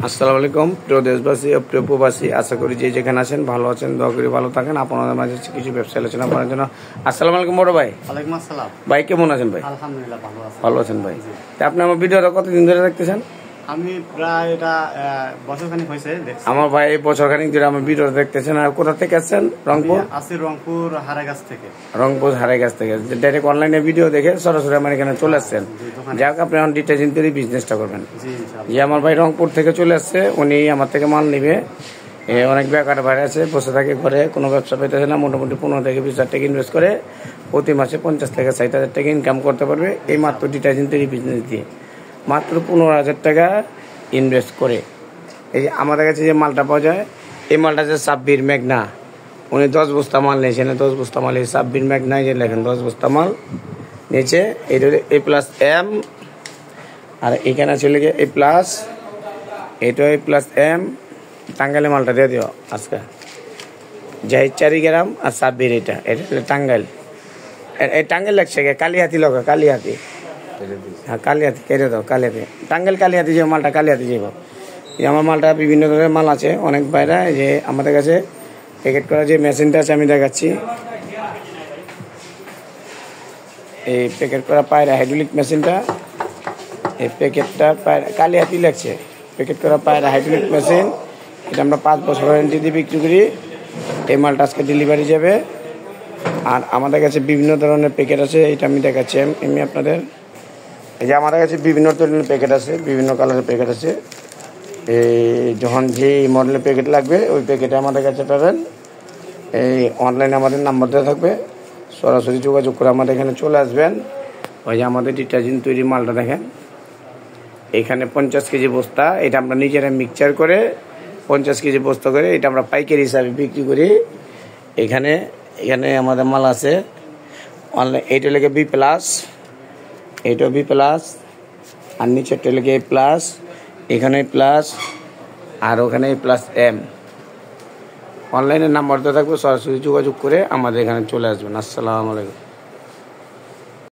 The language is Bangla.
আসসালামু আলাইকুম প্রিয় দেশবাসী ও প্রিয় প্রবাসী, আশা করি যে যেখানে আছেন ভালো আছেন, দোয়া করি ভালো থাকেন। আপনাদের মাঝে কিছু ব্যবসা আলোচনা করার জন্য। আসসালামু আলাইকুম বড় ভাই। ওয়ালাইকুম আসসালাম। ভাই কেমন আছেন ভাই? আলহামদুলিল্লাহ ভালো আছি। ভালো আছেন ভাই? আপনি আমার ভিডিওটা কতদিন ধরে দেখতেছেন? আমি প্রায় এটা বছরখানিক হয়েছে দেখছি। আমার ভাই বছরখানিক ধরে আমার ভিডিও দেখতেছেন। আর কোথা থেকে আসছেন? রংপুর। আছি রংপুর হারাগাছ থেকে। রংপুর হারাইগাছ থেকে ডাইরেক্ট অনলাইনে ভিডিও দেখে সরাসরি আমার এখানে চলে আসছেন। যাক, আপনি এখন ডিটারজেন্ট তৈরি বিজনেসটা করবেন। জি ইনশাআল্লাহ। যে আমার ভাই রংপুর থেকে চলে আসছে, উনি আমার থেকে মাল নিবে। অনেক বেকার ভাই আছে, বসে থাকে ঘরে, কোনো ব্যবসা পেতেছে না। মোটামুটি 15 থেকে 20 হাজার টাকা ইনভেস্ট করে প্রতি মাসে 50 থেকে 60 হাজার টাকা ইনকাম করতে পারবে এই মাত্র ডিটারজেন্ট তৈরি বিজনেস দিয়ে। মাত্র 15,000 টাকা ইনভেস্ট করে। এই যে আমাদের কাছে যে মালটা পাওয়া যায়, এই মালটা হচ্ছে সাব্বির মেঘনা। উনি 10 বস্তা মাল নিয়েছেন। 10 বস্তা মাল, এই সাব্বির মেঘনা যে লেখেন 10 বস্তা মাল নিয়েছে। এটা A+M, আর এখানে চলে গিয়ে A+, এটা A+M। টাঙ্গাইলের মালটা দিয়ে দিও আজকে, যাই 4 গ্রাম। আর সাব্বির এটা হলো টাঙ্গাইল। এই টাঙ্গাইল লাগছে কালিহাতি লোক, কালিহাতি। হ্যাঁ কালিহাতি কেটে দাও, কালিহাতি টাঙ্গাইল কালিহাতি যে মালটা কালিহাতি যাব। আমার মালটা বিভিন্ন ধরনের মাল আছে অনেক বাইরে। যে আমাদের কাছে প্যাকেট করা যে মেশিনটা আছে আমি দেখাচ্ছি। এই প্যাকেট করা পায়রা হাইড্রোলিক মেশিনটা, এই প্যাকেটটা পায়রা কালিহাতি লাগছে। প্যাকেট করা পায়রা হাইড্রোলিক মেশিন, এটা আমরা 5 বছর ওয়ারেন্টি দিয়ে বিক্রি করি। এই মালটা আজকে ডেলিভারি যাবে। আর আমাদের কাছে বিভিন্ন ধরনের প্যাকেট আছে, এটা আমি দেখাচ্ছি এমনি আপনাদের। এই যে আমাদের কাছে বিভিন্ন ধরনের প্যাকেট আছে, বিভিন্ন কালারের প্যাকেট আছে। এই যখন যে মডেলের প্যাকেট লাগবে ওই প্যাকেটে আমাদের কাছে পাবেন। এই অনলাইনে আমাদের নাম্বার দেওয়া থাকবে, সরাসরি যোগাযোগ করে আমাদের এখানে চলে আসবেন। ওই যে আমাদের ডিটারজেন্ট তৈরি মালটা দেখেন, এখানে 50 কেজি বস্তা। এটা আমরা নিজেরা মিক্সচার করে 50 কেজি বস্তা করে এটা আমরা পাইকারি হিসাবে বিক্রি করি। এখানে আমাদের মাল আছে অনলাইন। এইটা লেগে B+, এইটাও B+, আর নিচেরটা লেগে A+, এখানে A+, আর ওখানে A+M। অনলাইনের নাম্বার তো থাকবে, সরাসরি যোগাযোগ করে আমাদের এখানে চলে আসবেন। আসসালামু আলাইকুম।